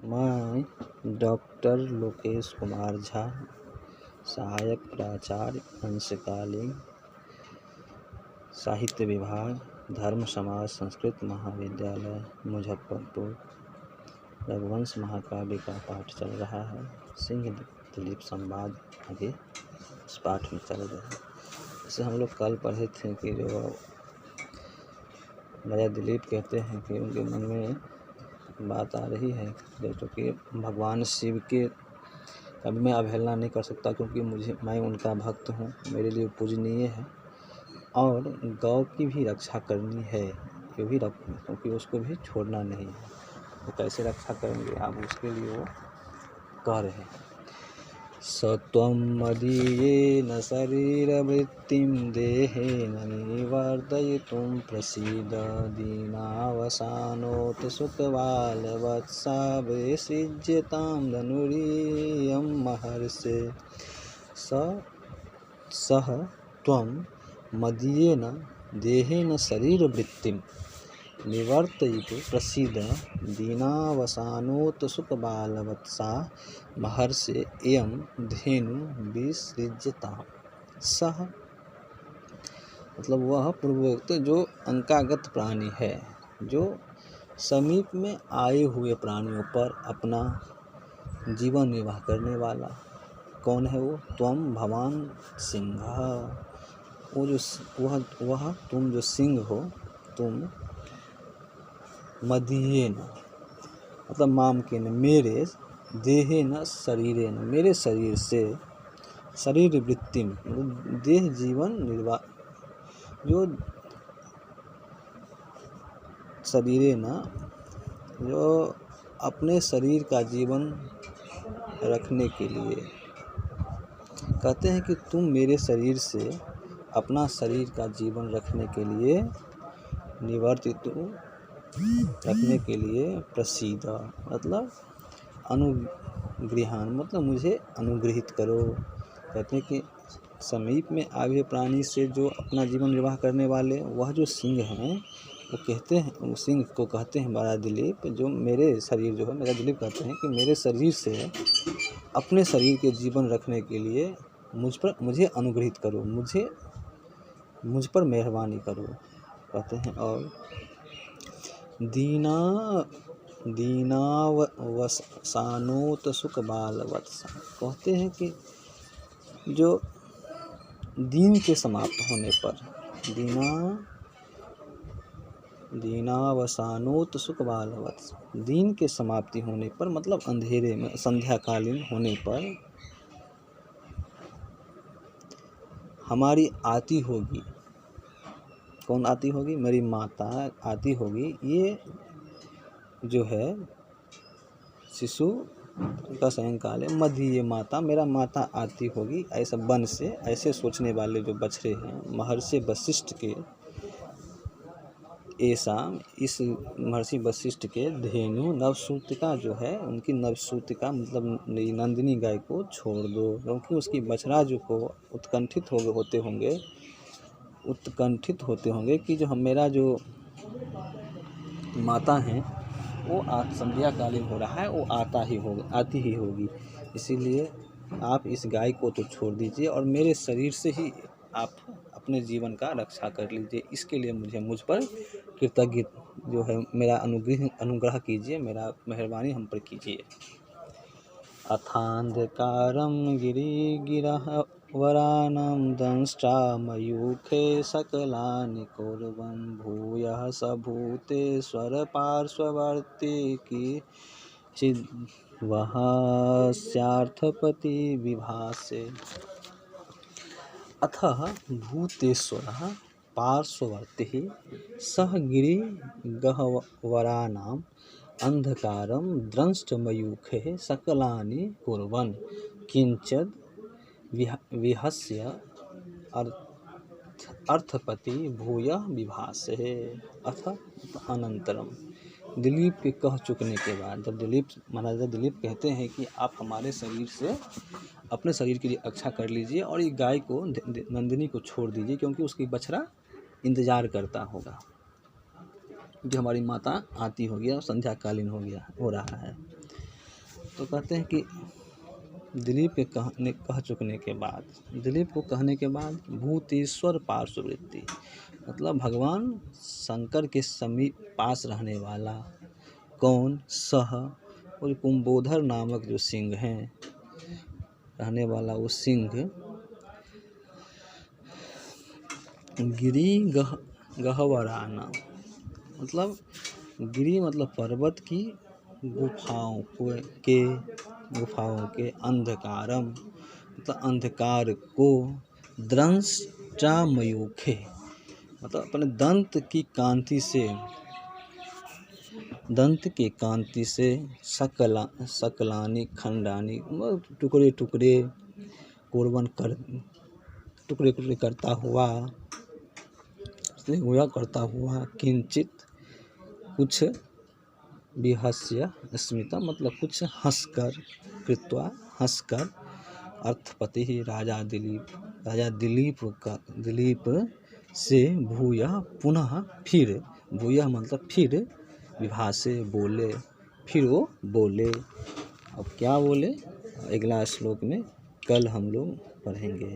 मैं डॉक्टर लोकेश कुमार झा, सहायक प्राचार्य अंशकालीन साहित्य विभाग, धर्म समाज संस्कृत महाविद्यालय मुजफ्फरपुर। रघुवंश महाकाव्य का पाठ चल रहा है। सिंह दिलीप संवाद आगे इस पाठ में चल रहा है। जैसे हम लोग कल पढ़े थे कि जो राजा दिलीप कहते हैं कि उनके मन में बात आ रही है जैसे कि भगवान शिव के कभी मैं अवहेलना नहीं कर सकता, क्योंकि मैं उनका भक्त हूँ, मेरे लिए पूजनीय है और गौ की भी रक्षा करनी है, ये भी क्योंकि उसको भी छोड़ना नहीं है। तो कैसे रक्षा करेंगे आप, उसके लिए वो कह रहे हैं। सत्वं मदीयेन शरीरवृत्तिं देहेन निवर्तयितुं प्रसीद दीनावसानोत सुखबालवत्सा विसृज्यतां धनुरियं महर्षे। सः त्वं मदीयेन देहेन शरीरवृत्तिं निवर्तयितुं प्रसीद दीनावसानोत सुखबालवत्सा महर्षे एयं धेनु विसृज्यताम्। सः मतलब वह पूर्वोक्त जो अंकागत प्राणी है, जो समीप में आए हुए प्राणियों पर अपना जीवन निर्वाह करने वाला। कौन है वो? त्वम भवान सिंह, वो जो वह तुम जो सिंह हो, तुम मदीयेन मतलब माम के न मेरे, देहे न शरीरे न मेरे शरीर से, शरीर वृत्ति मतलब देह जीवन निर्वाह, जो शरीरे न जो अपने शरीर का जीवन रखने के लिए कहते हैं कि तुम मेरे शरीर से अपना शरीर का जीवन रखने के लिए निवर्तित रखने के लिए प्रसीद मतलब अनुगृहान मतलब मुझे अनुग्रहित करो। कहते हैं कि समीप में आए प्राणी से जो अपना जीवन निर्वाह करने वाले वह जो सिंह हैं, वो कहते हैं, वो सिंह को कहते हैं बड़ा दिलीप, जो मेरे शरीर जो है, मेरा दिलीप कहते हैं कि मेरे शरीर से अपने शरीर के जीवन रखने के लिए मुझे अनुग्रहित करो, मुझ पर मेहरबानी करो कहते हैं। और दीनावसानोत सुख बालवत्सा कहते हैं कि जो दीन के समाप्त होने पर, दीनावसानोत सुख बालवत्सा, दीन के समाप्ति होने पर मतलब अंधेरे में संध्याकालीन होने पर हमारी आती होगी। कौन आती होगी? मेरी माता आती होगी। ये जो है शिशु का सायंकाल है, मदीय माता, मेरा माता आती होगी। ऐसा वन से ऐसे सोचने वाले जो बछड़े हैं महर्षि वशिष्ठ के, ऐसा इस महर्षि वशिष्ठ के धेनु नवसूतिका जो है, उनकी नवसूतिका मतलब नंदिनी गाय को छोड़ दो, क्योंकि उसकी बछड़ा जो को उत्कंठित होते होंगे कि जो मेरा जो माता हैं वो संध्याकालीन हो रहा है, वो आती ही होगी। इसीलिए आप इस गाय को तो छोड़ दीजिए और मेरे शरीर से ही आप अपने जीवन का रक्षा कर लीजिए। इसके लिए मुझ पर कृतज्ञ जो है मेरा अनुग्रह कीजिए, मेरा मेहरबानी हम पर कीजिए। अथांधकारं गिरिगिरवरानं दंष्ट्रा मयूखे सकलानि कुर्वन् भूयः स भूतेश्वर पार्श्ववर्ती चिद्वहस्यार्थपति विभासे। अथः भूतेश्वरः पार्श्ववर्ती सः गिरिगह्वराणाम् अंधकारं द्रंष्टमयूखे सकलानि कुर्वन् किंचिद् विहस्य अर्थपति भूयः विभासे। अथ अनंतरम दिलीप के कह चुकने के बाद, जब महाराजा दिलीप कहते हैं कि आप हमारे शरीर से अपने शरीर की रक्षा कर लीजिए और ये गाय को नंदिनी को छोड़ दीजिए, क्योंकि उसकी बछड़ा इंतजार करता होगा जो हमारी माता आती होगी और संध्याकालीन हो रहा है। तो कहते हैं कि दिलीप के कह चुकने के बाद, दिलीप को कहने के बाद भूतेश्वर पार्श्ववृत्ति, मतलब भगवान शंकर के समीप पास रहने वाला कौन, सह, और कुंभोधर नामक जो सिंह हैं, रहने वाला वो सिंह गिरी गहवराना, मतलब गिरी मतलब पर्वत की गुफाओं के अंधकारम, मतलब अंधकार को, द्रंष्टामयूखे, मतलब अपने दंत के कांति से सकलानी खंडानी, टुकड़े टुकड़े करता हुआ किंचित कुछ विहस्य स्मिता, मतलब कुछ हंसकर अर्थपति ही राजा दिलीप से भूयः पुनः फिर, भूयः मतलब फिर, विभा से बोले, फिर वो बोले। अब क्या बोले अगला श्लोक में कल हम लोग पढ़ेंगे।